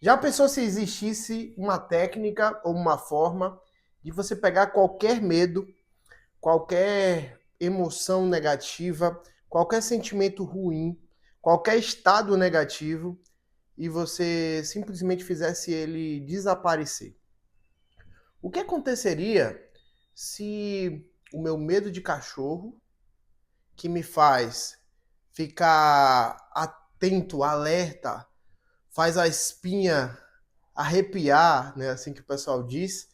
Já pensou se existisse uma técnica ou uma forma de você pegar qualquer medo, qualquer emoção negativa, qualquer sentimento ruim, qualquer estado negativo e você simplesmente fizesse ele desaparecer? O que aconteceria se o meu medo de cachorro, que me faz ficar atento, alerta, faz a espinha arrepiar, né, assim que o pessoal diz,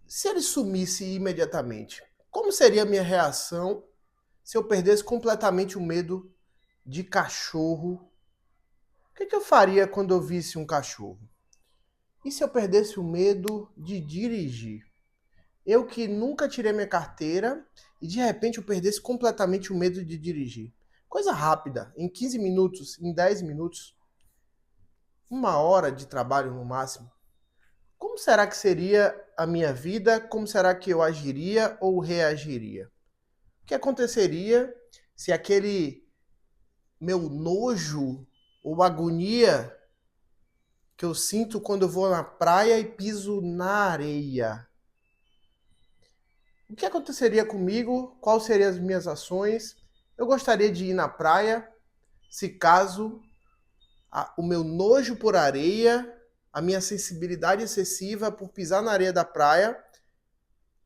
se ele sumisse imediatamente, como seria a minha reação se eu perdesse completamente o medo de cachorro? O que eu faria quando eu visse um cachorro? E se eu perdesse o medo de dirigir? Eu que nunca tirei minha carteira e de repente eu perdesse completamente o medo de dirigir. Coisa rápida, em 15 minutos, em 10 minutos, uma hora de trabalho no máximo. Como será que seria a minha vida? Como será que eu agiria ou reagiria? O que aconteceria se aquele meu nojo ou agonia que eu sinto quando eu vou na praia e piso na areia? O que aconteceria comigo? Quais seriam as minhas ações? Eu gostaria de ir na praia, se caso o meu nojo por areia, a minha sensibilidade excessiva por pisar na areia da praia,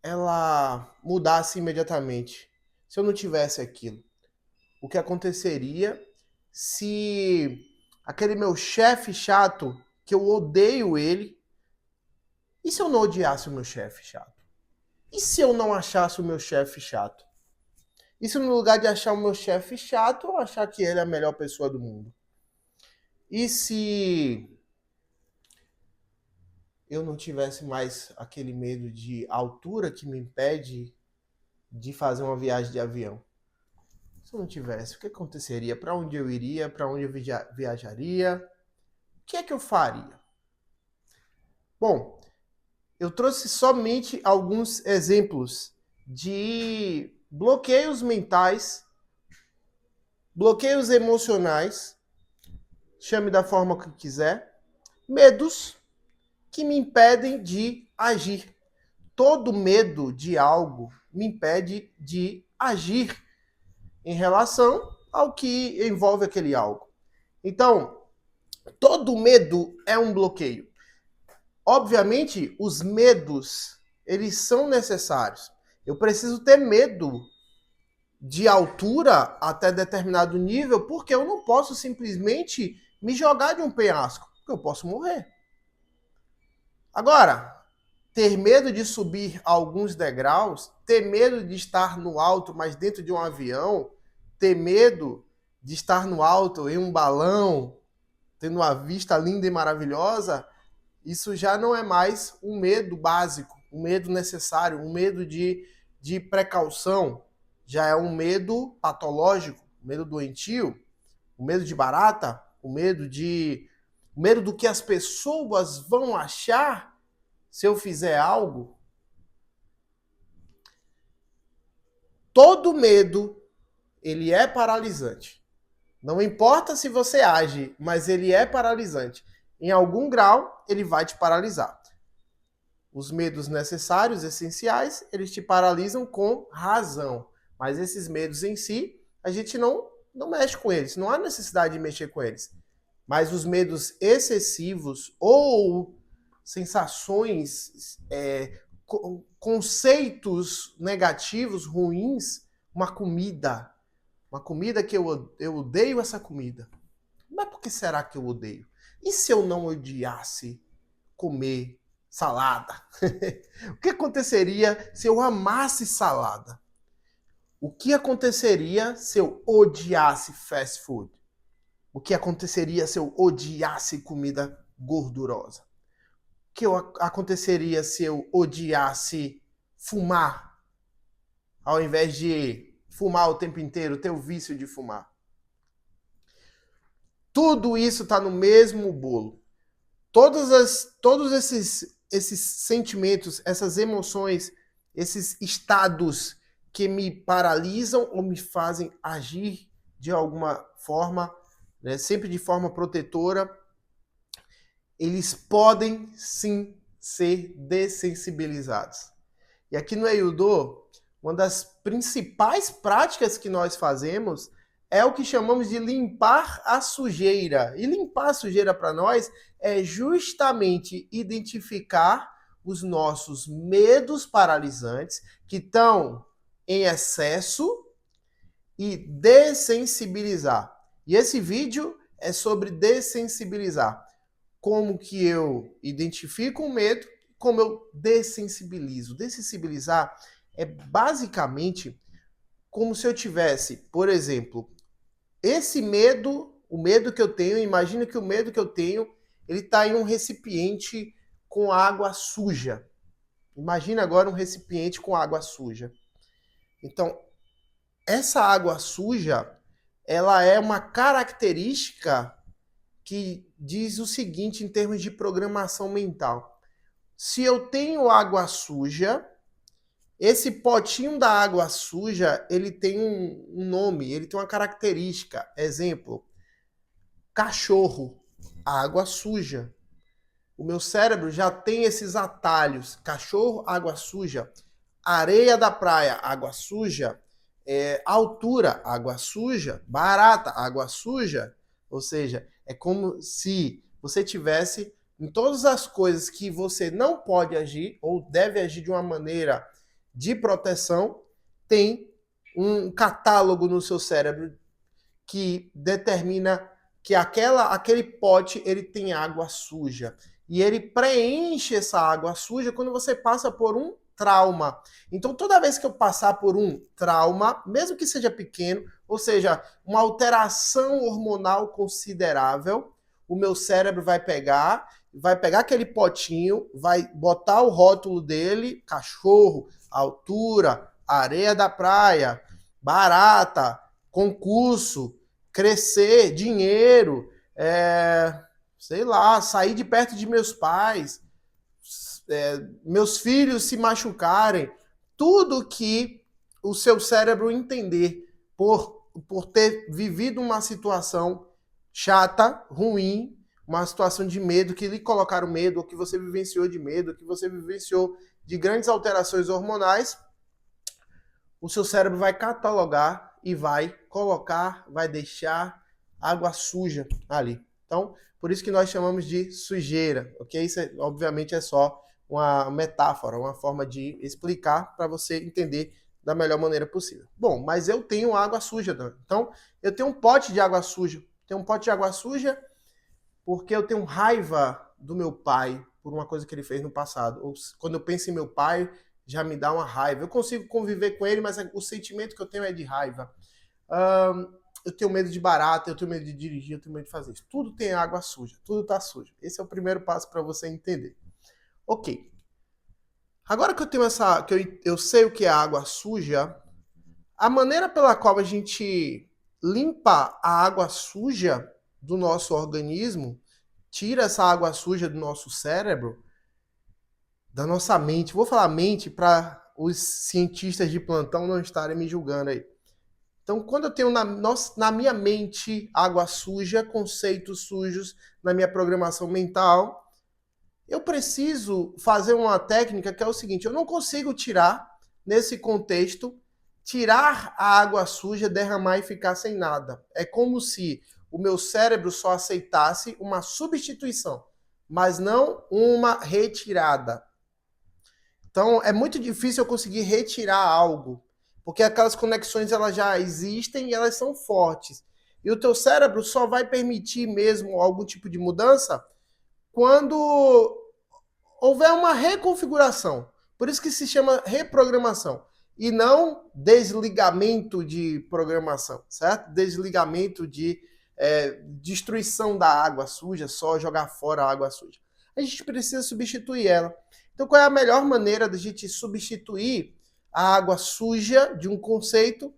ela mudasse imediatamente. Se eu não tivesse aquilo, o que aconteceria se aquele meu chefe chato, que eu odeio ele, e se eu não odiasse o meu chefe chato? E se eu não achasse o meu chefe chato? E se no lugar de achar o meu chefe chato, eu achar que ele é a melhor pessoa do mundo? E se eu não tivesse mais aquele medo de altura que me impede de fazer uma viagem de avião? Se eu não tivesse, o que aconteceria? Para onde eu iria? Para onde eu viajaria? O que é que eu faria? Bom, eu trouxe somente alguns exemplos de bloqueios mentais, bloqueios emocionais, chame da forma que quiser, medos que me impedem de agir. Todo medo de algo me impede de agir em relação ao que envolve aquele algo. Então, todo medo é um bloqueio. Obviamente, os medos, eles são necessários. Eu preciso ter medo de altura até determinado nível, porque eu não posso simplesmente me jogar de um penhasco, porque eu posso morrer. Agora, ter medo de subir alguns degraus, ter medo de estar no alto, mas dentro de um avião, ter medo de estar no alto em um balão, tendo uma vista linda e maravilhosa, isso já não é mais um medo básico, um medo necessário, um medo de precaução. Já é um medo patológico, um medo doentio, o medo de barata, o medo do que as pessoas vão achar se eu fizer algo. Todo medo, ele é paralisante. Não importa se você age, mas ele é paralisante. Em algum grau, ele vai te paralisar. Os medos necessários, essenciais, eles te paralisam com razão. Mas esses medos em si, a gente não mexe com eles. Não há necessidade de mexer com eles. Mas os medos excessivos ou sensações, conceitos negativos, ruins, uma comida que eu odeio essa comida. Mas por que será que eu odeio? E se eu não odiasse comer salada? O que aconteceria se eu amasse salada? O que aconteceria se eu odiasse fast food? O que aconteceria se eu odiasse comida gordurosa? O que aconteceria se eu odiasse fumar, ao invés de fumar o tempo inteiro, ter o vício de fumar? Tudo isso está no mesmo bolo. Todos esses sentimentos, essas emoções, esses estados que me paralisam ou me fazem agir de alguma forma, né, sempre de forma protetora, eles podem sim ser dessensibilizados. E aqui no Eiudô, uma das principais práticas que nós fazemos é o que chamamos de limpar a sujeira. E limpar a sujeira para nós é justamente identificar os nossos medos paralisantes que estão em excesso e dessensibilizar. E esse vídeo é sobre dessensibilizar. Como que eu identifico o medo, como eu dessensibilizo. Dessensibilizar é basicamente como se eu tivesse, por exemplo, esse medo, o medo que eu tenho, imagina que o medo que eu tenho, ele está em um recipiente com água suja. Imagina agora um recipiente com água suja. Então, essa água suja, ela é uma característica que diz o seguinte em termos de programação mental. Se eu tenho água suja, esse potinho da água suja, ele tem um nome, ele tem uma característica. Exemplo, cachorro, água suja. O meu cérebro já tem esses atalhos. Cachorro, água suja. Areia da praia, água suja. Altura, água suja. Barata, água suja. Ou seja, é como se você tivesse em todas as coisas que você não pode agir ou deve agir de uma maneira de proteção, tem um catálogo no seu cérebro que determina que aquele pote ele tem água suja. E ele preenche essa água suja quando você passa por um trauma. Então, toda vez que eu passar por um trauma, mesmo que seja pequeno, ou seja, uma alteração hormonal considerável, o meu cérebro vai pegar aquele potinho, vai botar o rótulo dele, cachorro, altura, areia da praia, barata, concurso, crescer, dinheiro, sei lá, sair de perto de meus pais, meus filhos se machucarem, tudo que o seu cérebro entender por ter vivido uma situação chata, ruim, uma situação de medo, que lhe colocaram medo, ou que você vivenciou de medo, ou que você vivenciou de grandes alterações hormonais, o seu cérebro vai catalogar e vai colocar, vai deixar água suja ali. Então, por isso que nós chamamos de sujeira, ok? Isso, obviamente, é só uma metáfora, uma forma de explicar para você entender da melhor maneira possível. Bom, mas eu tenho água suja, Dan. Então, eu tenho um pote de água suja. Tenho um pote de água suja porque eu tenho raiva do meu pai por uma coisa que ele fez no passado. Ou, quando eu penso em meu pai, já me dá uma raiva. Eu consigo conviver com ele, mas o sentimento que eu tenho é de raiva. Eu tenho medo de barata, eu tenho medo de dirigir, eu tenho medo de fazer isso. Tudo tem água suja, tudo está sujo. Esse é o primeiro passo para você entender. Ok. Agora que eu tenho eu sei o que é água suja, a maneira pela qual a gente limpa a água suja do nosso organismo, tira essa água suja do nosso cérebro, da nossa mente. Vou falar mente para os cientistas de plantão não estarem me julgando aí. Então, quando eu tenho na minha mente água suja, conceitos sujos na minha programação mental, eu preciso fazer uma técnica que é o seguinte: eu não consigo tirar, nesse contexto, tirar a água suja, derramar e ficar sem nada. É como se o meu cérebro só aceitasse uma substituição, mas não uma retirada. Então, é muito difícil eu conseguir retirar algo, porque aquelas conexões elas já existem e elas são fortes. E o teu cérebro só vai permitir mesmo algum tipo de mudança quando houver uma reconfiguração. Por isso que se chama reprogramação e não desligamento de programação, certo? Desligamento de destruição da água suja, só jogar fora a água suja. A gente precisa substituir ela. Então, qual é a melhor maneira de a gente substituir a água suja de um conceito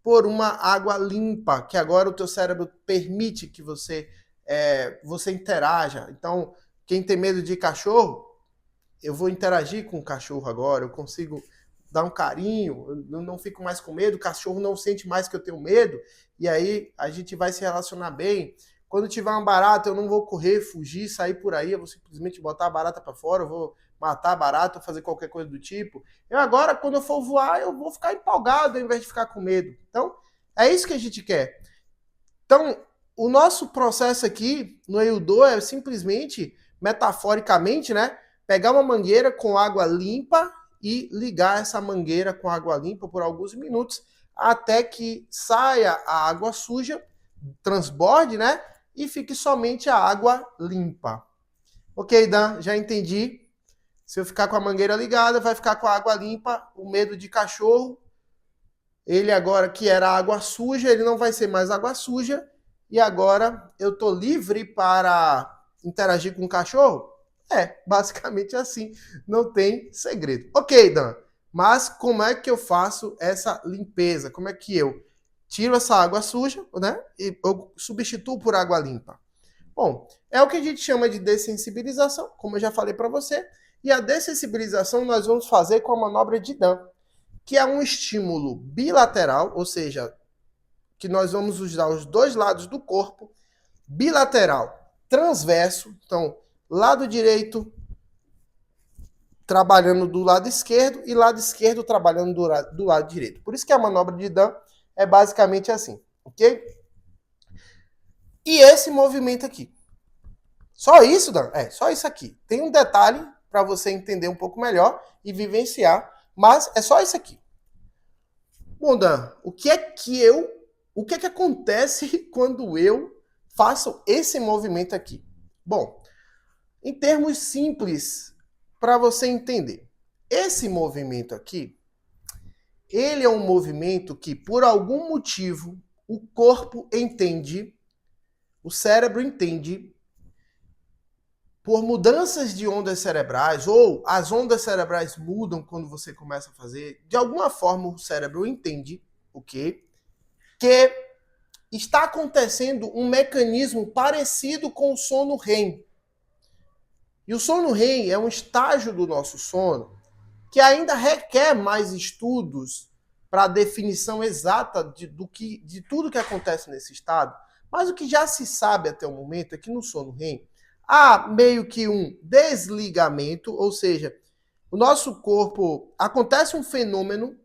por uma água limpa, que agora o teu cérebro permite que você interaja? Então, quem tem medo de cachorro, eu vou interagir com o cachorro agora, eu consigo dar um carinho, eu não fico mais com medo, o cachorro não sente mais que eu tenho medo, e aí a gente vai se relacionar bem. Quando tiver uma barata, eu não vou correr, fugir, sair por aí, eu vou simplesmente botar a barata para fora, eu vou matar a barata, ou fazer qualquer coisa do tipo. Eu agora, quando eu for voar, eu vou ficar empolgado ao invés de ficar com medo. Então, é isso que a gente quer. Então, o nosso processo aqui no Eudô é simplesmente, metaforicamente, né, pegar uma mangueira com água limpa e ligar essa mangueira com água limpa por alguns minutos até que saia a água suja, transborde, né, e fique somente a água limpa. Ok, Dan, já entendi. Se eu ficar com a mangueira ligada, vai ficar com a água limpa, o medo de cachorro. Ele agora, que era água suja, ele não vai ser mais água suja. E agora eu tô livre para interagir com o cachorro? É, basicamente assim. Não tem segredo. Ok, Dan. Mas como é que eu faço essa limpeza? Como é que eu tiro essa água suja, né? E eu substituo por água limpa? Bom, é o que a gente chama de dessensibilização, como eu já falei para você. E a dessensibilização nós vamos fazer com a manobra de Dan, que é um estímulo bilateral, ou seja, que nós vamos usar os dois lados do corpo, bilateral, transverso, então, lado direito trabalhando do lado esquerdo e lado esquerdo trabalhando do lado direito. Por isso que a manobra de Dan é basicamente assim, ok? E esse movimento aqui. Só isso, Dan? É, só isso aqui. Tem um detalhe para você entender um pouco melhor e vivenciar, mas é só isso aqui. Bom, Dan, o que é que acontece quando eu faço esse movimento aqui? Bom, em termos simples, para você entender, esse movimento aqui, ele é um movimento que, por algum motivo, o corpo entende, o cérebro entende, por mudanças de ondas cerebrais, ou as ondas cerebrais mudam quando você começa a fazer, de alguma forma o cérebro entende o quê? Que está acontecendo um mecanismo parecido com o sono REM. E o sono REM é um estágio do nosso sono que ainda requer mais estudos para a definição exata de tudo que acontece nesse estado. Mas o que já se sabe até o momento é que no sono REM há meio que um desligamento, ou seja, o nosso corpo acontece um fenômeno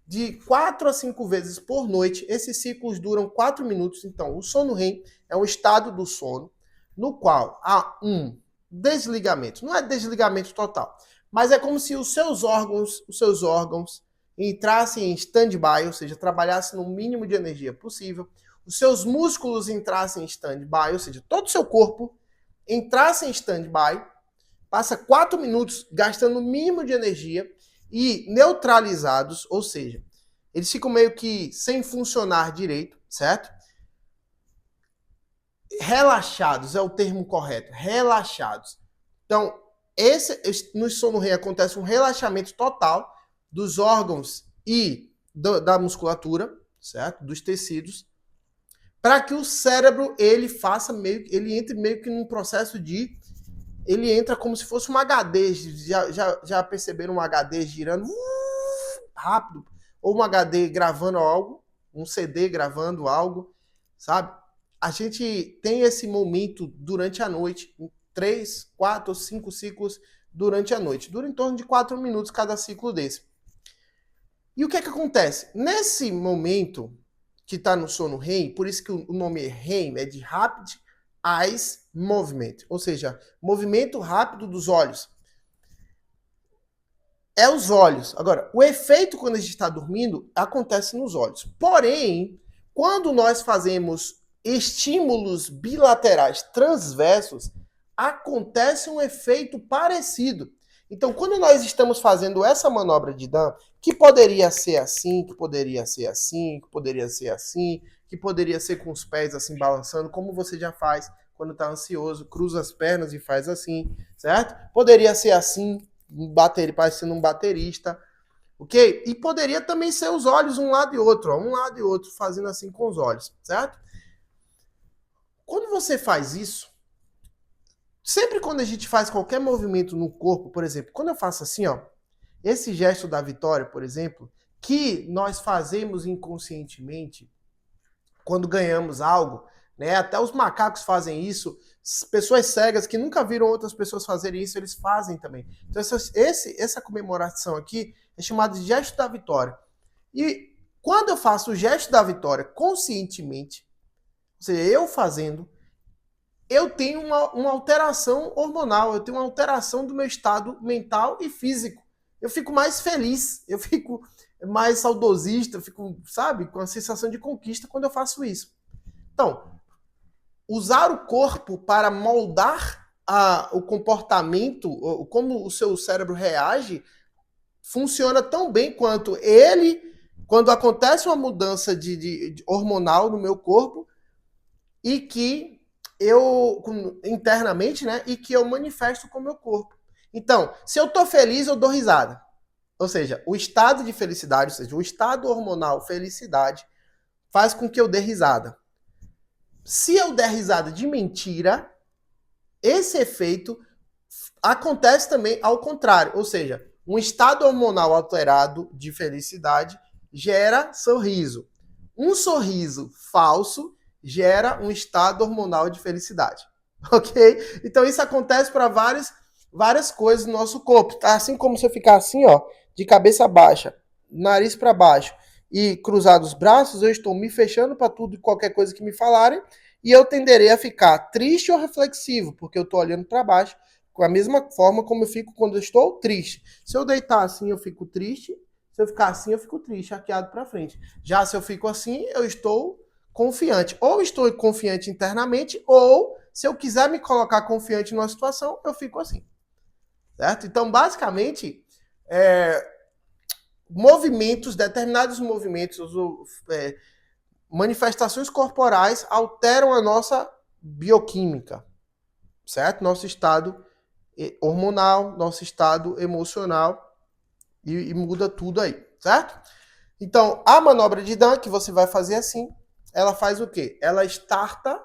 de 4 a 5 vezes por noite. Esses ciclos duram 4 minutos. Então, o sono REM é um estado do sono no qual há um desligamento. Não é desligamento total, mas é como se os seus órgãos entrassem em stand-by, ou seja, trabalhassem no mínimo de energia possível. Os seus músculos entrassem em stand-by, ou seja, todo o seu corpo entrasse em stand-by, passa 4 minutos gastando o mínimo de energia e neutralizados, ou seja, eles ficam meio que sem funcionar direito, certo? Relaxados é o termo correto, relaxados. Então, no sono REM acontece um relaxamento total dos órgãos e da musculatura, certo? Dos tecidos, para que o cérebro ele entre meio que num processo de ele entra como se fosse um HD. Já perceberam um HD girando rápido? Ou um HD gravando algo, um CD gravando algo, sabe? A gente tem esse momento durante a noite, em 3, 4 ou 5 ciclos durante a noite. Dura em torno de 4 minutos cada ciclo desse. E o que é que acontece? Nesse momento que está no sono REM, por isso que o nome REM é de Rapid Eyes Movement, ou seja, movimento rápido dos olhos. É os olhos. Agora, o efeito quando a gente está dormindo acontece nos olhos. Porém, quando nós fazemos estímulos bilaterais transversos, acontece um efeito parecido. Então, quando nós estamos fazendo essa manobra de Dan, que poderia ser assim, que poderia ser assim, que poderia ser assim, que poderia ser com os pés assim balançando, como você já faz quando está ansioso, cruza as pernas e faz assim, certo? Poderia ser assim, parecendo um baterista, ok? E poderia também ser os olhos um lado e outro, ó, um lado e outro, fazendo assim com os olhos, certo? Quando você faz isso, sempre quando a gente faz qualquer movimento no corpo, por exemplo, quando eu faço assim, ó, esse gesto da vitória, por exemplo, que nós fazemos inconscientemente quando ganhamos algo, né? Até os macacos fazem isso. Pessoas cegas que nunca viram outras pessoas fazerem isso, eles fazem também. Então, essa comemoração aqui é chamada de gesto da vitória. E quando eu faço o gesto da vitória conscientemente, ou seja, eu fazendo, eu tenho uma alteração hormonal, eu tenho uma alteração do meu estado mental e físico. Eu fico mais feliz, eu fico mais saudosista, eu fico, sabe, com a sensação de conquista quando eu faço isso. Então, usar o corpo para moldar o comportamento, como o seu cérebro reage, funciona tão bem quanto ele, quando acontece uma mudança de hormonal no meu corpo, e que eu, internamente, né, e que eu manifesto com o meu corpo. Então, se eu tô feliz, eu dou risada. Ou seja, o estado de felicidade, ou seja, o estado hormonal felicidade, faz com que eu dê risada. Se eu der risada de mentira, esse efeito acontece também ao contrário. Ou seja, um estado hormonal alterado de felicidade gera sorriso. Um sorriso falso gera um estado hormonal de felicidade. Ok? Então isso acontece para várias coisas no nosso corpo. Tá? Assim como se eu ficar assim, ó, de cabeça baixa, nariz para baixo e cruzar os braços, eu estou me fechando para tudo e qualquer coisa que me falarem, e eu tenderei a ficar triste ou reflexivo, porque eu estou olhando para baixo, com a mesma forma como eu fico quando eu estou triste. Se eu deitar assim, eu fico triste. Se eu ficar assim, eu fico triste, arqueado para frente. Já se eu fico assim, eu estou confiante. Ou estou confiante internamente, ou se eu quiser me colocar confiante numa situação, eu fico assim. Certo? Então, basicamente, determinados movimentos, manifestações corporais alteram a nossa bioquímica, certo? Nosso estado hormonal, nosso estado emocional, e muda tudo aí, certo? Então, a manobra de Dan, que você vai fazer assim, ela faz o quê? Ela starta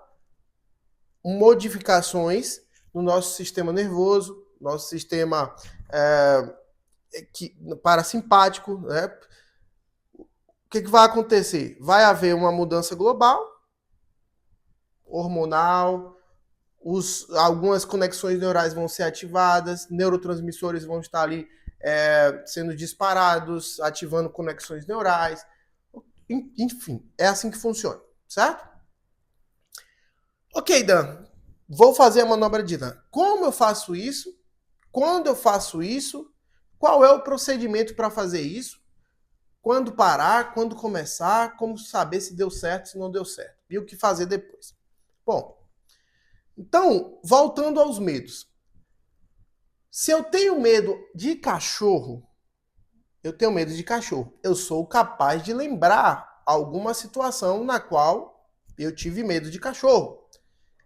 modificações no nosso sistema nervoso, nosso sistema parasimpático, né? O que vai acontecer? Vai haver uma mudança global, hormonal, algumas conexões neurais vão ser ativadas, neurotransmissores vão estar ali sendo disparados, ativando conexões neurais. Enfim, é assim que funciona, certo? Ok, Dan, vou fazer a manobra de Dan. Como eu faço isso? Quando eu faço isso? Qual é o procedimento para fazer isso? Quando parar? Quando começar? Como saber se deu certo, se não deu certo? E o que fazer depois? Bom, então, voltando aos medos. Se eu tenho medo de cachorro, eu sou capaz de lembrar alguma situação na qual eu tive medo de cachorro.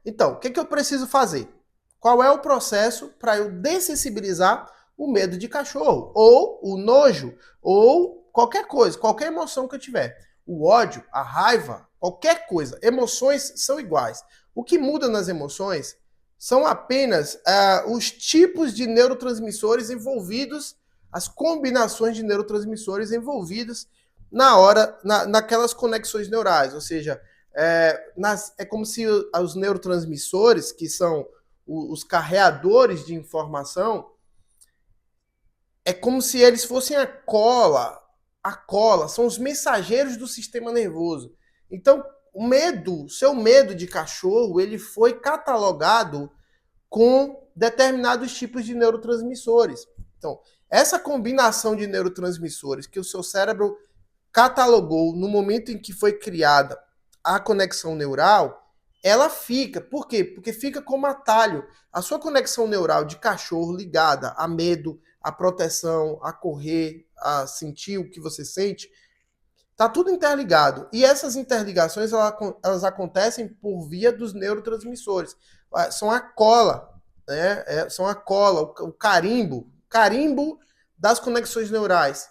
Então, o que eu preciso fazer? Qual é o processo para eu dessensibilizar o medo de cachorro? Ou o nojo? Ou qualquer coisa, qualquer emoção que eu tiver. O ódio, a raiva, qualquer coisa. Emoções são iguais. O que muda nas emoções são apenas os tipos de neurotransmissores envolvidos, as combinações de neurotransmissores envolvidos naquelas conexões neurais. Ou seja, é como se os neurotransmissores, que são os carreadores de informação, é como se eles fossem a cola, são os mensageiros do sistema nervoso. Então, seu medo de cachorro, ele foi catalogado com determinados tipos de neurotransmissores. Então, essa combinação de neurotransmissores que o seu cérebro catalogou no momento em que foi criada a conexão neural, ela fica. Por quê? Porque fica como atalho. A sua conexão neural de cachorro ligada a medo, a proteção, a correr, a sentir o que você sente, tá tudo interligado. E essas interligações elas acontecem por via dos neurotransmissores. São a cola, né? São a cola, o carimbo das conexões neurais,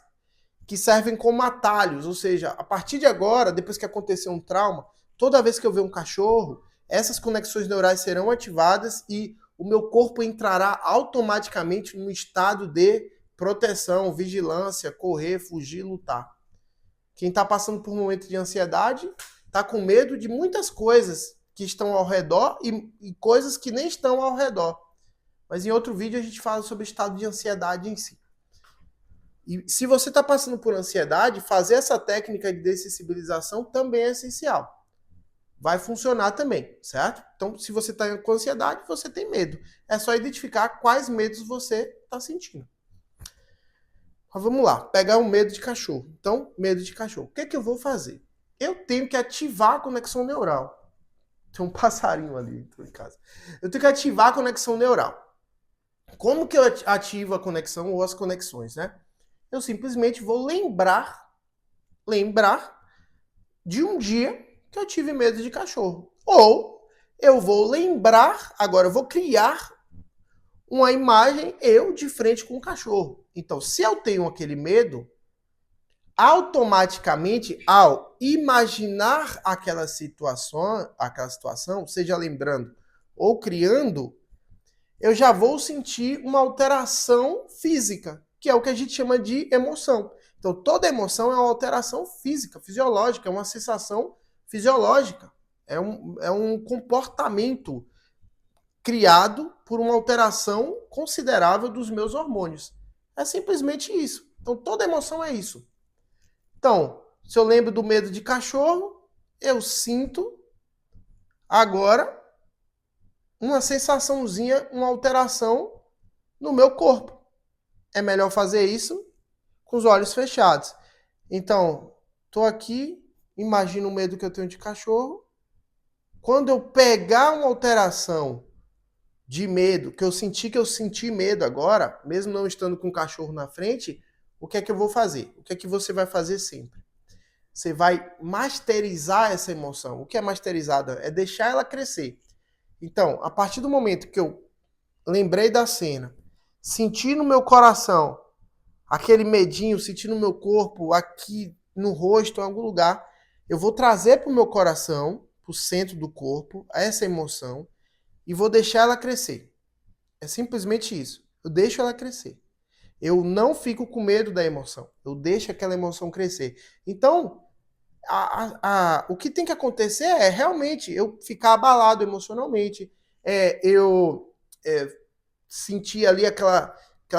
que servem como atalhos. Ou seja, a partir de agora, depois que acontecer um trauma, toda vez que eu ver um cachorro, essas conexões neurais serão ativadas e o meu corpo entrará automaticamente num estado de proteção, vigilância, correr, fugir, lutar. Quem está passando por um momento de ansiedade está com medo de muitas coisas que estão ao redor e coisas que nem estão ao redor. Mas em outro vídeo a gente fala sobre o estado de ansiedade em si. E se você está passando por ansiedade, fazer essa técnica de dessensibilização também é essencial. Vai funcionar também, certo? Então, se você está com ansiedade, você tem medo. É só identificar quais medos você está sentindo. Mas vamos lá, pegar um medo de cachorro. Então, medo de cachorro. O que é que eu vou fazer? Eu tenho que ativar a conexão neural. Tem um passarinho ali, estou em casa. Eu tenho que ativar a conexão neural. Como que eu ativo a conexão ou as conexões, né? Eu simplesmente vou lembrar de um dia que eu tive medo de cachorro. Ou eu vou lembrar, agora eu vou criar uma imagem eu de frente com o cachorro. Então, se eu tenho aquele medo, automaticamente, ao imaginar aquela situação, seja lembrando ou criando, eu já vou sentir uma alteração física, que é o que a gente chama de emoção. Então, toda emoção é uma alteração física, fisiológica, é uma sensação fisiológica. É um comportamento criado por uma alteração considerável dos meus hormônios. É simplesmente isso. Então, toda emoção é isso. Então, se eu lembro do medo de cachorro, eu sinto agora uma sensaçãozinha, uma alteração no meu corpo. É melhor fazer isso com os olhos fechados. Então, estou aqui, imagino o medo que eu tenho de cachorro. Quando eu pegar uma alteração de medo, que eu senti medo agora, mesmo não estando com o cachorro na frente, o que é que eu vou fazer? O que é que você vai fazer sempre? Você vai masterizar essa emoção. O que é masterizada? É deixar ela crescer. Então, a partir do momento que eu lembrei da cena, senti no meu coração aquele medinho, senti no meu corpo, aqui no rosto, em algum lugar, eu vou trazer para o meu coração, para o centro do corpo, essa emoção, e vou deixar ela crescer. É simplesmente isso. Eu deixo ela crescer. Eu não fico com medo da emoção. Eu deixo aquela emoção crescer. Então, o que tem que acontecer é realmente eu ficar abalado emocionalmente, eu sentir ali aquela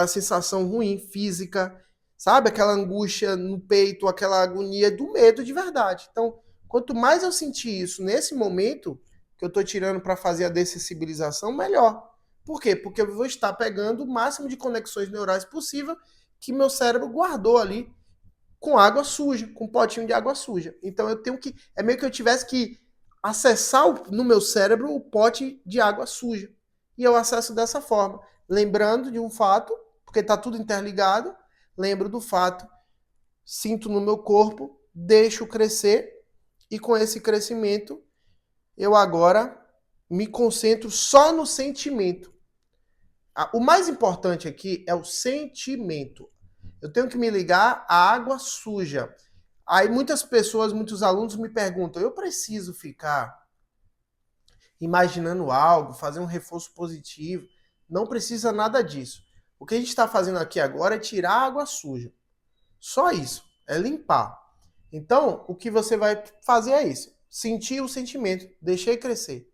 sensação ruim física, sabe? Aquela angústia no peito, aquela agonia do medo de verdade. Então, quanto mais eu sentir isso nesse momento que eu estou tirando para fazer a dessensibilização, melhor. Por quê? Porque eu vou estar pegando o máximo de conexões neurais possível que meu cérebro guardou ali com água suja, com um potinho de água suja. Então eu tenho que. É meio que eu tivesse que acessar no meu cérebro o pote de água suja. E eu acesso dessa forma. Lembrando de um fato, porque está tudo interligado, lembro do fato, sinto no meu corpo, deixo crescer, e com esse crescimento, eu agora me concentro só no sentimento. O mais importante aqui é o sentimento. Eu tenho que me ligar à água suja. Aí muitas pessoas, muitos alunos me perguntam, eu preciso ficar imaginando algo, fazer um reforço positivo? Não precisa nada disso. O que a gente está fazendo aqui agora é tirar a água suja. Só isso, é limpar. Então, o que você vai fazer é isso. Sentir o sentimento, deixei crescer.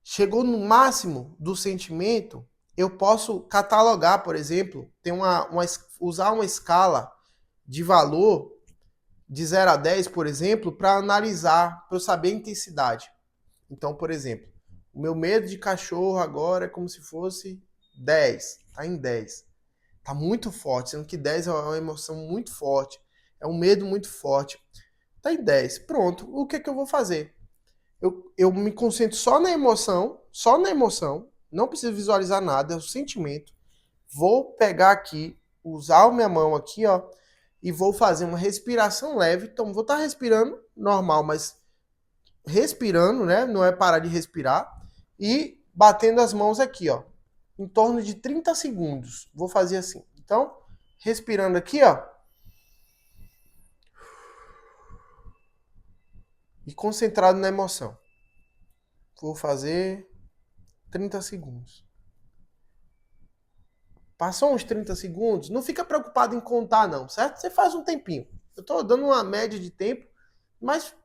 Chegou no máximo do sentimento, eu posso catalogar, por exemplo, usar uma escala de valor de 0 a 10, por exemplo, para analisar, para eu saber a intensidade. Então, por exemplo, o meu medo de cachorro agora é como se fosse 10, tá em 10. Tá muito forte, sendo que 10 é uma emoção muito forte, é um medo muito forte. Tá em 10. Pronto, o que é que eu vou fazer? Eu me concentro só na emoção, não preciso visualizar nada, é o sentimento. Vou pegar aqui, usar a minha mão aqui, ó, e vou fazer uma respiração leve. Então, vou estar respirando normal, mas respirando, né? Não é parar de respirar. E batendo as mãos aqui, ó, em torno de 30 segundos. Vou fazer assim. Então, respirando aqui, ó. E concentrado na emoção. Vou fazer 30 segundos. Passou uns 30 segundos, não fica preocupado em contar não, certo? Você faz um tempinho. Eu estou dando uma média de tempo, mas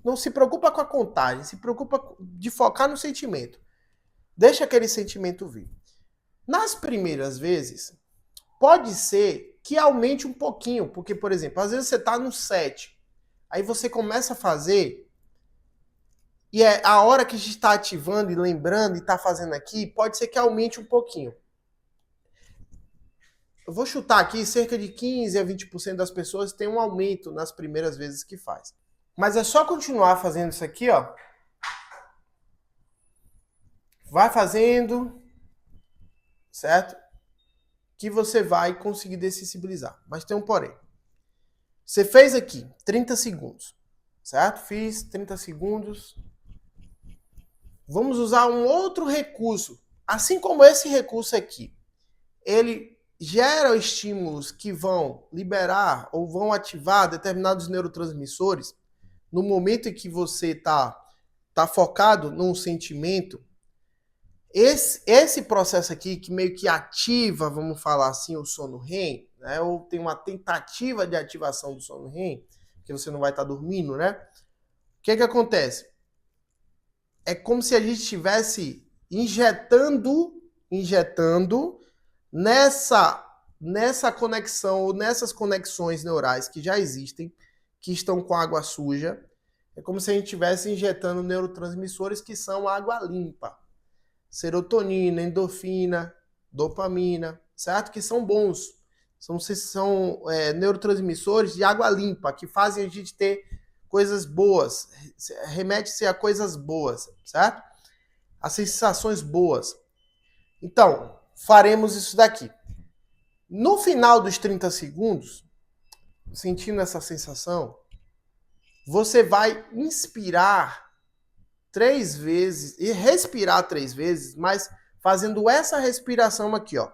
Não se preocupa com a contagem, se preocupa de focar no sentimento. Deixa aquele sentimento vir. Nas primeiras vezes, pode ser que aumente um pouquinho, porque, por exemplo, às vezes você está no 7, aí você começa a fazer, e é a hora que a gente está ativando e lembrando e está fazendo aqui, pode ser que aumente um pouquinho. Eu vou chutar aqui, cerca de 15 a 20% das pessoas tem um aumento nas primeiras vezes que faz. Mas é só continuar fazendo isso aqui, ó. Vai fazendo, certo? Que você vai conseguir dessensibilizar. Mas tem um porém. Você fez aqui 30 segundos, certo? Fiz 30 segundos. Vamos usar um outro recurso. Assim como esse recurso aqui, ele gera estímulos que vão liberar ou vão ativar determinados neurotransmissores no momento em que você tá focado num sentimento. Esse processo aqui, que meio que ativa, vamos falar assim, o sono REM, né? Ou tem uma tentativa de ativação do sono REM, que você não vai estar dormindo, né? O que acontece? É como se a gente estivesse injetando nessa conexão, ou nessas conexões neurais que já existem, que estão com água suja. É como se a gente estivesse injetando neurotransmissores que são água limpa. Serotonina, endorfina, dopamina, certo? Que são bons. São neurotransmissores de água limpa, que fazem a gente ter coisas boas, remete-se a coisas boas, certo? A sensações boas. Então, faremos isso daqui. No final dos 30 segundos, sentindo essa sensação, você vai inspirar 3 vezes e respirar 3 vezes, mas fazendo essa respiração aqui, ó.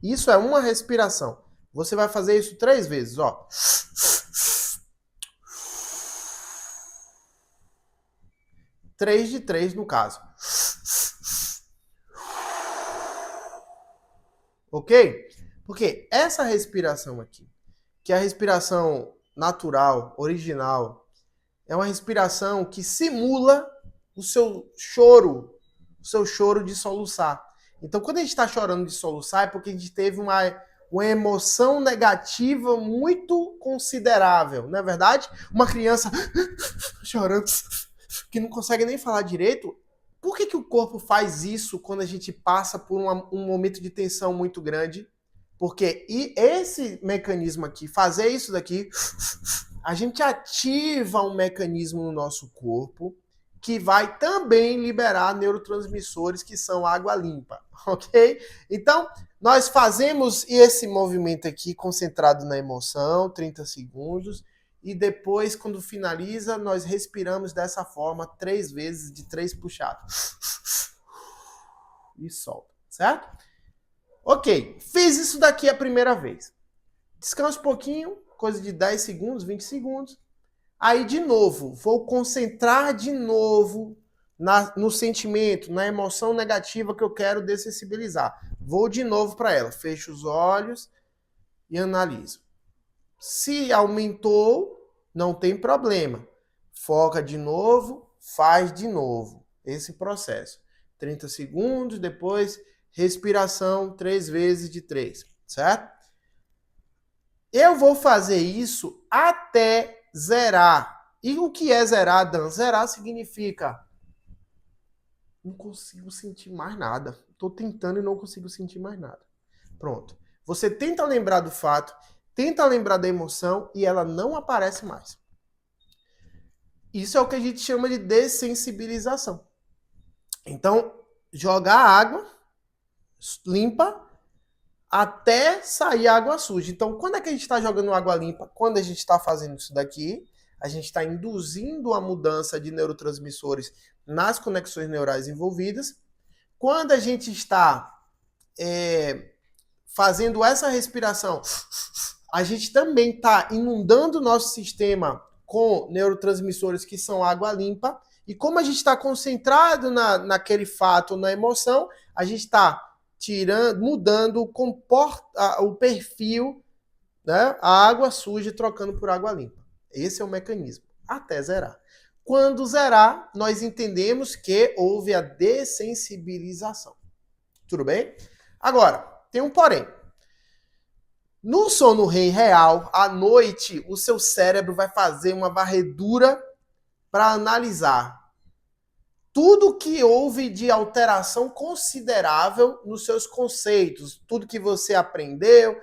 Isso é uma respiração. Você vai fazer isso 3 vezes, ó. 3 de 3 no caso. Ok? Porque essa respiração aqui, que é a respiração natural, original, é uma respiração que simula o seu choro de soluçar. Então, quando a gente está chorando de soluçar, é porque a gente teve uma emoção negativa muito considerável, não é verdade? Uma criança chorando, que não consegue nem falar direito. Por que o corpo faz isso quando a gente passa por um momento de tensão muito grande? Porque esse mecanismo aqui, fazer isso daqui, a gente ativa um mecanismo no nosso corpo que vai também liberar neurotransmissores que são água limpa, ok? Então, nós fazemos esse movimento aqui concentrado na emoção, 30 segundos, e depois, quando finaliza, nós respiramos dessa forma 3 vezes, de 3 puxados. E solta, certo? Ok, fiz isso daqui a primeira vez. Descansa um pouquinho, coisa de 10 segundos, 20 segundos. Aí, de novo, vou concentrar de novo no sentimento, na emoção negativa que eu quero dessensibilizar. Vou de novo para ela. Fecho os olhos e analiso. Se aumentou, não tem problema. Foca de novo, faz de novo. Esse processo. 30 segundos, depois respiração 3 vezes de 3, certo? Eu vou fazer isso até zerar. E o que é zerar, Dan? Zerar significa não consigo sentir mais nada. Estou tentando e não consigo sentir mais nada. Pronto. Você tenta lembrar do fato, tenta lembrar da emoção e ela não aparece mais. Isso é o que a gente chama de dessensibilização. Então, jogar água limpa até sair água suja. Então, quando é que a gente está jogando água limpa? Quando a gente está fazendo isso daqui, a gente está induzindo a mudança de neurotransmissores nas conexões neurais envolvidas. Quando a gente está fazendo essa respiração, a gente também está inundando o nosso sistema com neurotransmissores que são água limpa. E como a gente está concentrado naquele fato, na emoção, a gente está mudando o perfil né, a água suja trocando por água limpa. Esse é o mecanismo, até zerar. Quando zerar, nós entendemos que houve a dessensibilização. Tudo bem? Agora, tem um porém. No sono REM real, à noite, o seu cérebro vai fazer uma varredura para analisar tudo que houve de alteração considerável nos seus conceitos, tudo que você aprendeu,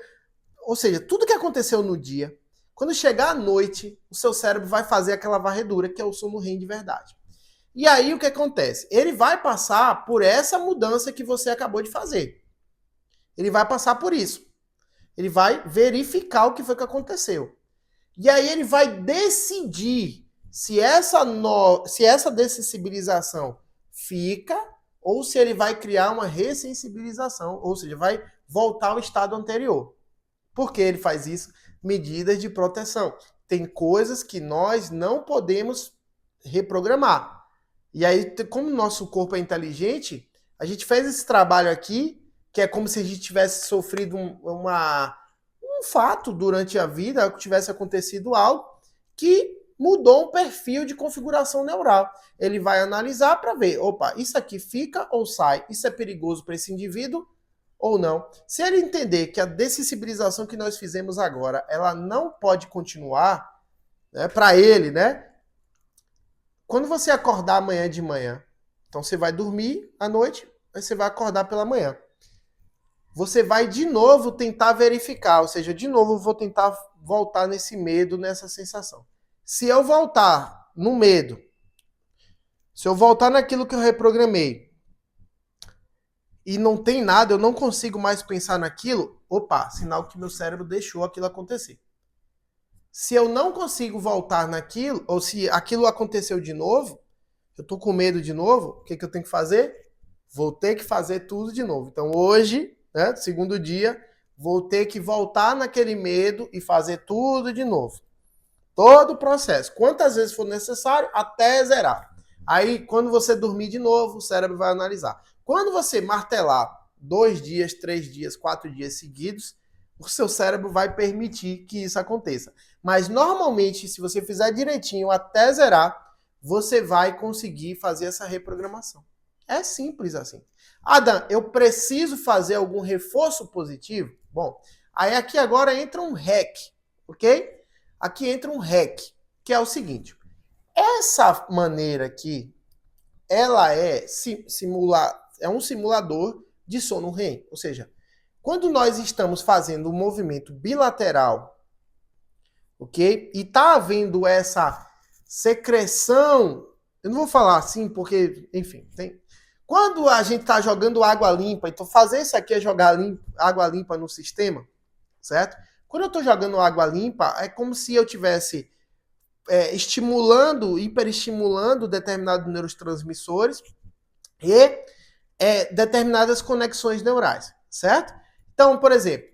ou seja, tudo que aconteceu no dia. Quando chegar à noite, o seu cérebro vai fazer aquela varredura, que é o sono REM de verdade. E aí o que acontece? Ele vai passar por essa mudança que você acabou de fazer. Ele vai passar por isso. Ele vai verificar o que foi que aconteceu. E aí ele vai decidir se essa dessensibilização fica ou se ele vai criar uma ressensibilização, ou seja, vai voltar ao estado anterior. Por que ele faz isso? Medidas de proteção. Tem coisas que nós não podemos reprogramar. E aí, como o nosso corpo é inteligente, a gente fez esse trabalho aqui, que é como se a gente tivesse sofrido um fato durante a vida, tivesse acontecido algo que mudou um perfil de configuração neural. Ele vai analisar para ver, opa, isso aqui fica ou sai? Isso é perigoso para esse indivíduo ou não? Se ele entender que a dessensibilização que nós fizemos agora, ela não pode continuar, né, para ele, né? Quando você acordar amanhã de manhã, então você vai dormir à noite, aí você vai acordar pela manhã. Você vai de novo tentar verificar, ou seja, de novo eu vou tentar voltar nesse medo, nessa sensação. Se eu voltar no medo, se eu voltar naquilo que eu reprogramei e não tem nada, eu não consigo mais pensar naquilo, opa, sinal que meu cérebro deixou aquilo acontecer. Se eu não consigo voltar naquilo, ou se aquilo aconteceu de novo, eu tô com medo de novo, o que eu tenho que fazer? Vou ter que fazer tudo de novo. Então hoje, né, segundo dia, vou ter que voltar naquele medo e fazer tudo de novo. Todo o processo. Quantas vezes for necessário, até zerar. Aí, quando você dormir de novo, o cérebro vai analisar. Quando você martelar 2 dias, 3 dias, 4 dias seguidos, o seu cérebro vai permitir que isso aconteça. Mas, normalmente, se você fizer direitinho até zerar, você vai conseguir fazer essa reprogramação. É simples assim. Adam, eu preciso fazer algum reforço positivo? Bom, aí aqui agora entra um hack, ok? Aqui entra um hack, que é o seguinte. Essa maneira aqui, ela é um simulador de sono REM. Ou seja, quando nós estamos fazendo um movimento bilateral, ok? E tá havendo essa secreção, eu não vou falar assim porque, enfim, tem... Quando a gente está jogando água limpa, então fazer isso aqui é jogar água limpa no sistema, certo? Quando eu estou jogando água limpa, é como se eu tivesse hiperestimulando determinados neurotransmissores e determinadas conexões neurais, certo? Então, por exemplo,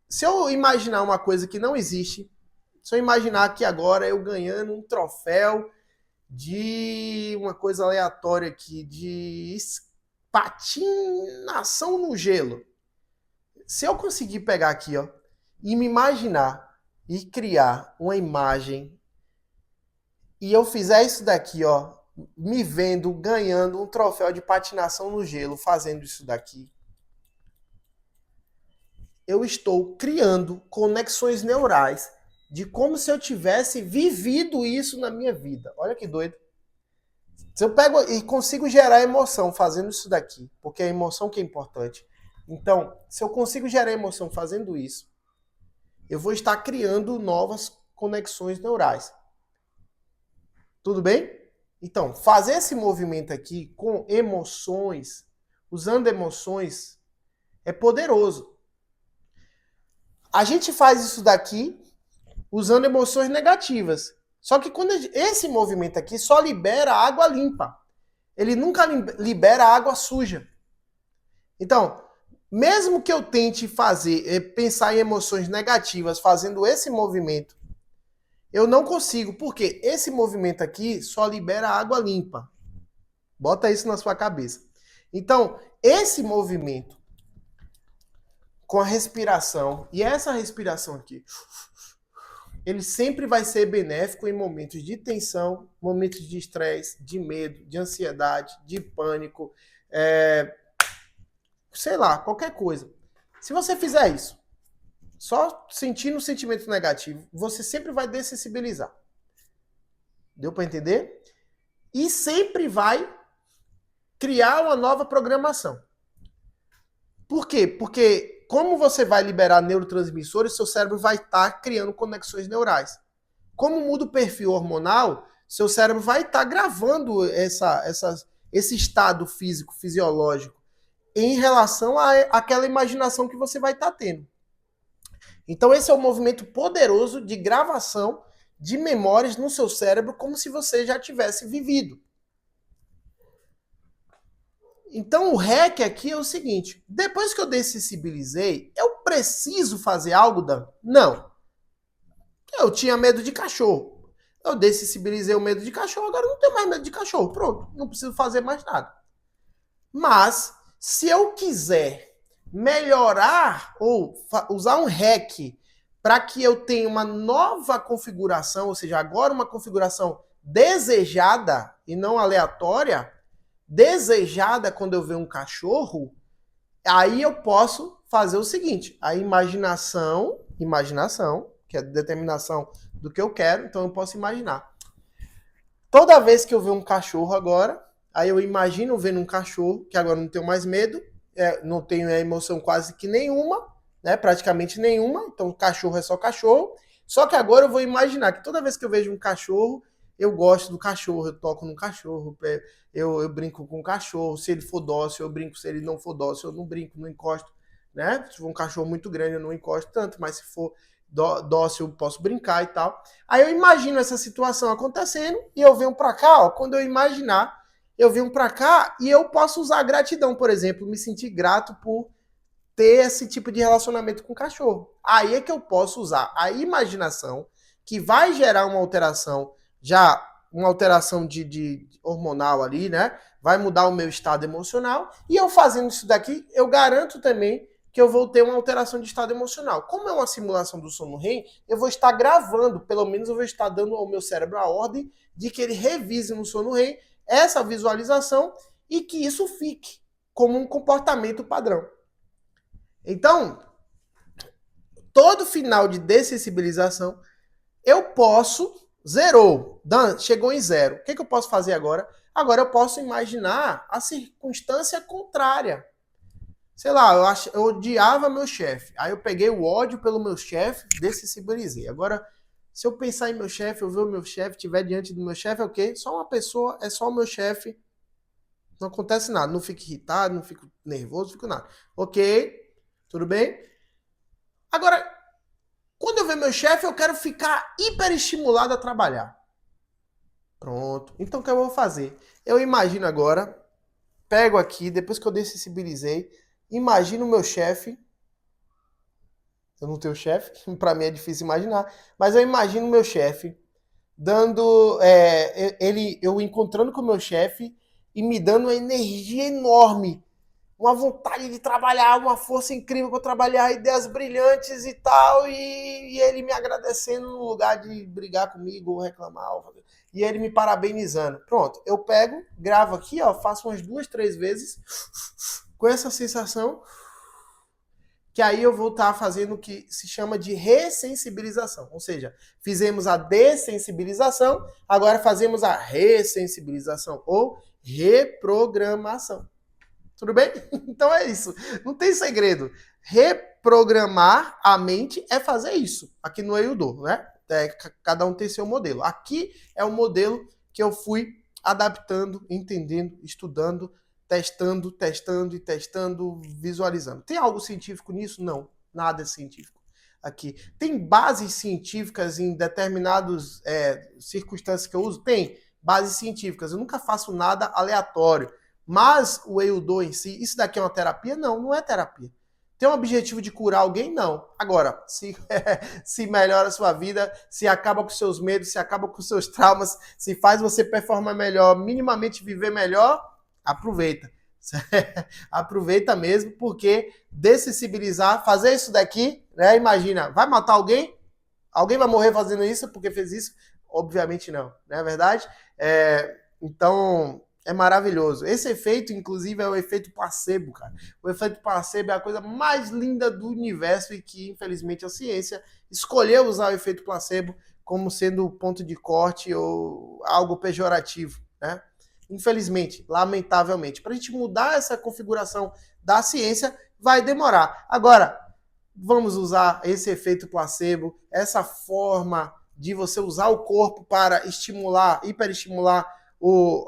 se eu imaginar uma coisa que não existe, se eu imaginar que agora eu ganhando um troféu de uma coisa aleatória aqui, de patinação no gelo. Se eu conseguir pegar aqui, ó, e me imaginar e criar uma imagem e eu fizer isso daqui, ó, me vendo ganhando um troféu de patinação no gelo, fazendo isso daqui, eu estou criando conexões neurais de como se eu tivesse vivido isso na minha vida. Olha que doido. Se eu pego e consigo gerar emoção fazendo isso daqui, porque é a emoção que é importante. Então, se eu consigo gerar emoção fazendo isso, eu vou estar criando novas conexões neurais. Tudo bem? Então, fazer esse movimento aqui com emoções, usando emoções, é poderoso. A gente faz isso daqui usando emoções negativas. Só que quando esse movimento aqui só libera água limpa. Ele nunca libera água suja. Então, mesmo que eu tente pensar em emoções negativas fazendo esse movimento, eu não consigo, porque esse movimento aqui só libera água limpa. Bota isso na sua cabeça. Então, esse movimento com a respiração. E essa respiração aqui, ele sempre vai ser benéfico em momentos de tensão, momentos de estresse, de medo, de ansiedade, de pânico, sei lá, qualquer coisa. Se você fizer isso, só sentindo um sentimento negativo, você sempre vai dessensibilizar. Deu para entender? E sempre vai criar uma nova programação. Por quê? Porque como você vai liberar neurotransmissores, seu cérebro vai estar criando conexões neurais. Como muda o perfil hormonal, seu cérebro vai estar gravando esse estado físico, fisiológico, em relação àquela imaginação que você vai estar tendo. Então esse é um movimento poderoso de gravação de memórias no seu cérebro, como se você já tivesse vivido. Então o REC aqui é o seguinte, depois que eu dessensibilizei, eu preciso fazer algo, Dan? Não. Eu tinha medo de cachorro. Eu dessensibilizei o medo de cachorro, agora eu não tenho mais medo de cachorro. Pronto, não preciso fazer mais nada. Mas, se eu quiser melhorar ou usar um REC para que eu tenha uma nova configuração, ou seja, agora uma configuração desejada e não aleatória, desejada quando eu ver um cachorro, aí eu posso fazer o seguinte, a imaginação, que é a determinação do que eu quero, então eu posso imaginar. Toda vez que eu ver um cachorro agora, aí eu imagino vendo um cachorro, que agora não tenho mais medo, não tenho emoção quase que nenhuma, né, praticamente nenhuma, então cachorro é só cachorro, só que agora eu vou imaginar que toda vez que eu vejo um cachorro, eu gosto do cachorro, eu toco no cachorro, eu brinco com o cachorro, se ele for dócil, eu brinco, se ele não for dócil, eu não brinco, não encosto, né? Se for um cachorro muito grande, eu não encosto tanto, mas se for dócil, eu posso brincar e tal. Aí eu imagino essa situação acontecendo e eu venho pra cá, ó, quando eu imaginar, eu venho pra cá e eu posso usar a gratidão, por exemplo, me sentir grato por ter esse tipo de relacionamento com o cachorro. Aí é que eu posso usar a imaginação, que vai gerar uma alteração, já uma alteração de hormonal ali, né? Vai mudar o meu estado emocional. E eu fazendo isso daqui, eu garanto também que eu vou ter uma alteração de estado emocional. Como é uma simulação do sono REM, eu vou estar gravando, pelo menos eu vou estar dando ao meu cérebro a ordem de que ele revise no sono REM essa visualização e que isso fique como um comportamento padrão. Então, todo final de dessensibilização, eu posso, zerou, Dan, chegou em zero. O que eu posso fazer agora? Agora eu posso imaginar a circunstância contrária. Sei lá, eu odiava meu chefe. Aí eu peguei o ódio pelo meu chefe, dessensibilizei. Agora, se eu pensar em meu chefe, eu ver o meu chefe, estiver diante do meu chefe, é o quê? Só uma pessoa, é só o meu chefe. Não acontece nada. Não fico irritado, não fico nervoso, não fico nada. Ok, tudo bem? Agora, quando eu ver meu chefe, eu quero ficar hiperestimulado a trabalhar. Pronto. Então o que eu vou fazer? Eu imagino agora, pego aqui, depois que eu dessensibilizei, imagino o meu chefe. Eu não tenho chefe, para mim é difícil imaginar, mas eu imagino o meu chefe dando, eu encontrando com o meu chefe e me dando uma energia enorme, uma vontade de trabalhar, uma força incrível para trabalhar, ideias brilhantes e tal, e ele me agradecendo no lugar de brigar comigo ou reclamar, e ele me parabenizando. Pronto, eu pego, gravo aqui, ó, faço umas 2, 3 vezes com essa sensação, que aí eu vou estar fazendo o que se chama de ressensibilização. Ou seja, fizemos a dessensibilização, agora fazemos a ressensibilização ou reprogramação. Tudo bem? Então é isso. Não tem segredo. Reprogramar a mente é fazer isso. Aqui no Eiudo, né? Cada um tem seu modelo. Aqui é o modelo que eu fui adaptando, entendendo, estudando, testando e testando, visualizando. Tem algo científico nisso? Não. Nada é científico aqui. Tem bases científicas em determinadas circunstâncias que eu uso? Tem bases científicas. Eu nunca faço nada aleatório. Mas o Eiudo em si, isso daqui é uma terapia? Não, não é terapia. Tem um objetivo de curar alguém? Não. Agora, se melhora a sua vida, se acaba com seus medos, se acaba com seus traumas, se faz você performar melhor, minimamente viver melhor, aproveita. Aproveita mesmo, porque dessensibilizar, fazer isso daqui, né? Imagina, vai matar alguém? Alguém vai morrer fazendo isso porque fez isso? Obviamente não, não é verdade? Então, é maravilhoso. Esse efeito, inclusive, é o efeito placebo, cara. O efeito placebo é a coisa mais linda do universo e que, infelizmente, a ciência escolheu usar o efeito placebo como sendo o ponto de corte ou algo pejorativo, né? Infelizmente, lamentavelmente. Para a gente mudar essa configuração da ciência, vai demorar. Agora, vamos usar esse efeito placebo, essa forma de você usar o corpo para estimular, hiperestimular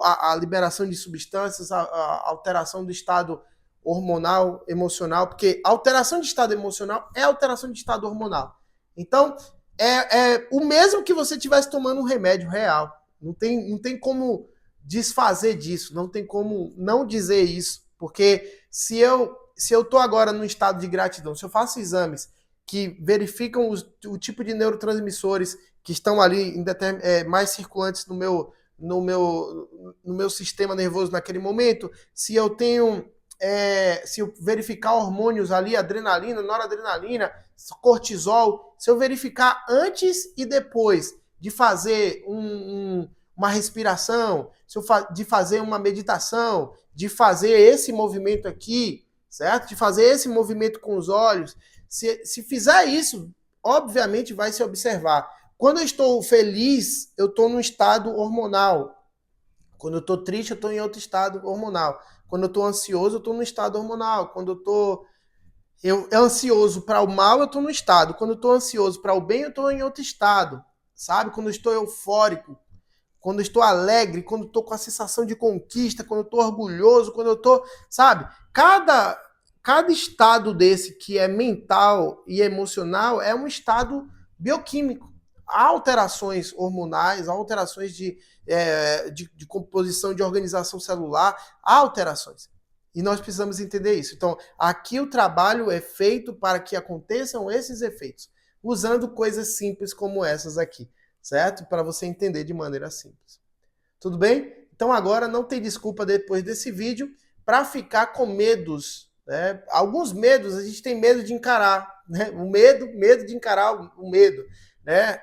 a liberação de substâncias, a alteração do estado hormonal, emocional, porque alteração de estado emocional é alteração de estado hormonal. Então, é o mesmo que você estivesse tomando um remédio real. Não tem como desfazer disso, não tem como não dizer isso, porque se eu estou agora no estado de gratidão, se eu faço exames que verificam o tipo de neurotransmissores que estão ali mais circulantes no meu sistema nervoso naquele momento, se eu tenho se eu verificar hormônios ali, adrenalina, noradrenalina, cortisol, se eu verificar antes e depois de fazer uma respiração, de fazer uma meditação, de fazer esse movimento aqui, certo? De fazer esse movimento com os olhos. Se fizer isso, obviamente vai se observar. Quando eu estou feliz, eu estou num estado hormonal. Quando eu estou triste, eu estou em outro estado hormonal. Quando eu estou ansioso, eu estou no estado hormonal. Quando eu estou ansioso para o mal, eu estou no estado. Quando eu estou ansioso para o bem, eu estou em outro estado. Sabe? Quando eu estou eufórico, quando eu estou alegre, quando eu estou com a sensação de conquista, quando eu estou orgulhoso, quando eu estou... Sabe? Cada estado desse que é mental e emocional é um estado bioquímico. Há alterações hormonais, há alterações de composição, de organização celular, há alterações. E nós precisamos entender isso. Então, aqui o trabalho é feito para que aconteçam esses efeitos, usando coisas simples como essas aqui, certo? Para você entender de maneira simples. Tudo bem? Então agora não tem desculpa depois desse vídeo para ficar com medos. Né? Alguns medos a gente tem medo de encarar. Né? O medo de encarar o medo. Né?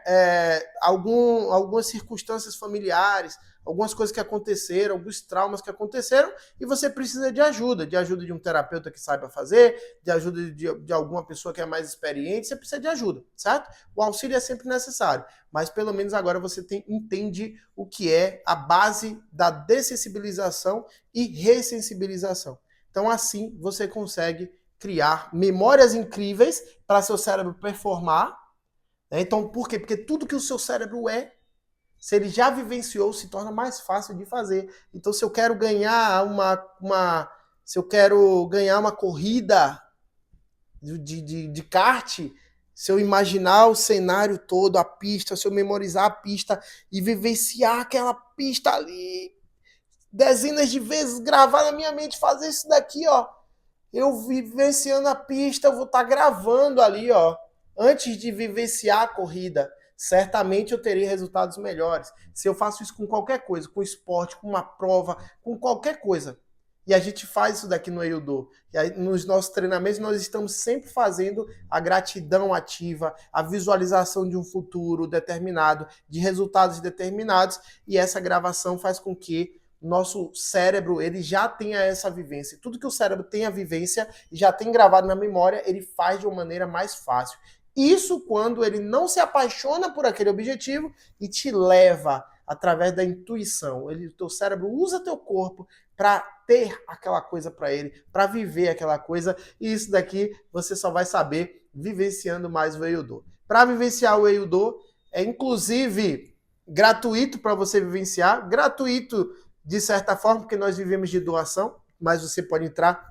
Algumas circunstâncias familiares, algumas coisas que aconteceram, alguns traumas que aconteceram, e você precisa de ajuda de um terapeuta que saiba fazer, de ajuda de alguma pessoa que é mais experiente, você precisa de ajuda, certo? O auxílio é sempre necessário, mas pelo menos agora você entende o que é a base da dessensibilização e ressensibilização. Então assim você consegue criar memórias incríveis para seu cérebro performar. Então, por quê? Porque tudo que o seu cérebro se ele já vivenciou, se torna mais fácil de fazer. Então, se eu quero ganhar uma corrida de kart, se eu imaginar o cenário todo, a pista, se eu memorizar a pista e vivenciar aquela pista ali dezenas de vezes, gravar na minha mente, fazer isso daqui, ó. Eu vivenciando a pista, eu vou estar gravando ali, ó. Antes de vivenciar a corrida, certamente eu teria resultados melhores. Se eu faço isso com qualquer coisa, com esporte, com uma prova, com qualquer coisa. E a gente faz isso daqui no Eiudo. E aí, nos nossos treinamentos, nós estamos sempre fazendo a gratidão ativa, a visualização de um futuro determinado, de resultados determinados. E essa gravação faz com que nosso cérebro ele já tenha essa vivência. Tudo que o cérebro tem a vivência e já tem gravado na memória, ele faz de uma maneira mais fácil. Isso quando ele não se apaixona por aquele objetivo e te leva através da intuição. O teu cérebro usa teu corpo para ter aquela coisa para ele, para viver aquela coisa. E isso daqui você só vai saber vivenciando mais o Eiudo. Para vivenciar o Eiudo, é inclusive gratuito para você vivenciar, gratuito de certa forma, porque nós vivemos de doação, mas você pode entrar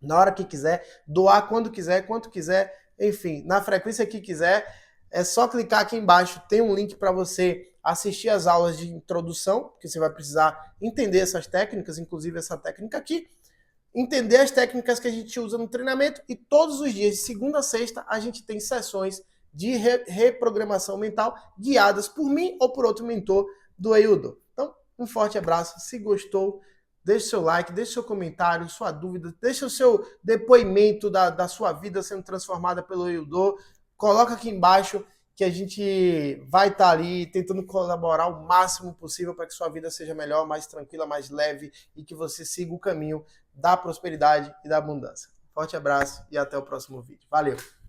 na hora que quiser, doar quando quiser, quanto quiser, enfim, na frequência que quiser. É só clicar aqui embaixo, tem um link para você assistir as aulas de introdução, que você vai precisar entender essas técnicas, inclusive essa técnica aqui, entender as técnicas que a gente usa no treinamento, e todos os dias, de segunda a sexta, a gente tem sessões de reprogramação mental guiadas por mim ou por outro mentor do Eiudo. Então, um forte abraço. Se gostou, Deixe seu like, deixe seu comentário, sua dúvida, deixe o seu depoimento da sua vida sendo transformada pelo Eudô. Coloca aqui embaixo que a gente vai estar ali tentando colaborar o máximo possível para que sua vida seja melhor, mais tranquila, mais leve e que você siga o caminho da prosperidade e da abundância. Forte abraço e até o próximo vídeo. Valeu!